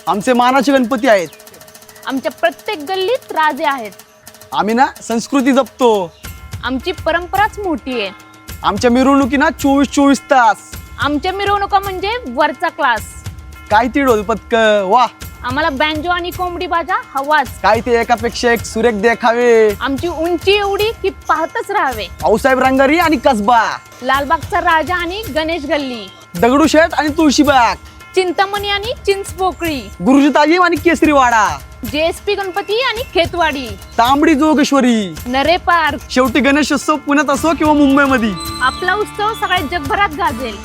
आमचे मानाचे गणपती आहेत. आमच्या प्रत्येक गल्लीत राजे आहेत. आम्ही ना संस्कृती जपतो. आमची परंपराच मोठी आहे. आमच्या मिरवणुकी ना 24 तास. आमच्या मिरवणुका म्हणजे वरचा क्लास. काय ती ढोल पथक, वा आम्हाला बँजो आणि कोंबडी बाजा हवाच. काय ते एकापेक्षा एक सुरेख देखावे. आमची उंची एवढी की पाहतच राहावे. आऊसाहेब रंगारी आणि कसबा, लालबागचा राजा आणि गणेश गल्ली, दगडूशेठ आणि तुळशीबाग, चिंतामणी आणि चिंचपोकळी, गुरुजी तालीम आणि केसरीवाडा, JSP गणपती आणि खेतवाडी, तांबडी जोगेश्वरी, नरे पार्क. शेवटी गणेशोत्सव पुण्यात असो किंवा मुंबईमध्ये, आपला उत्सव सगळ्या जगभरात गाजेल.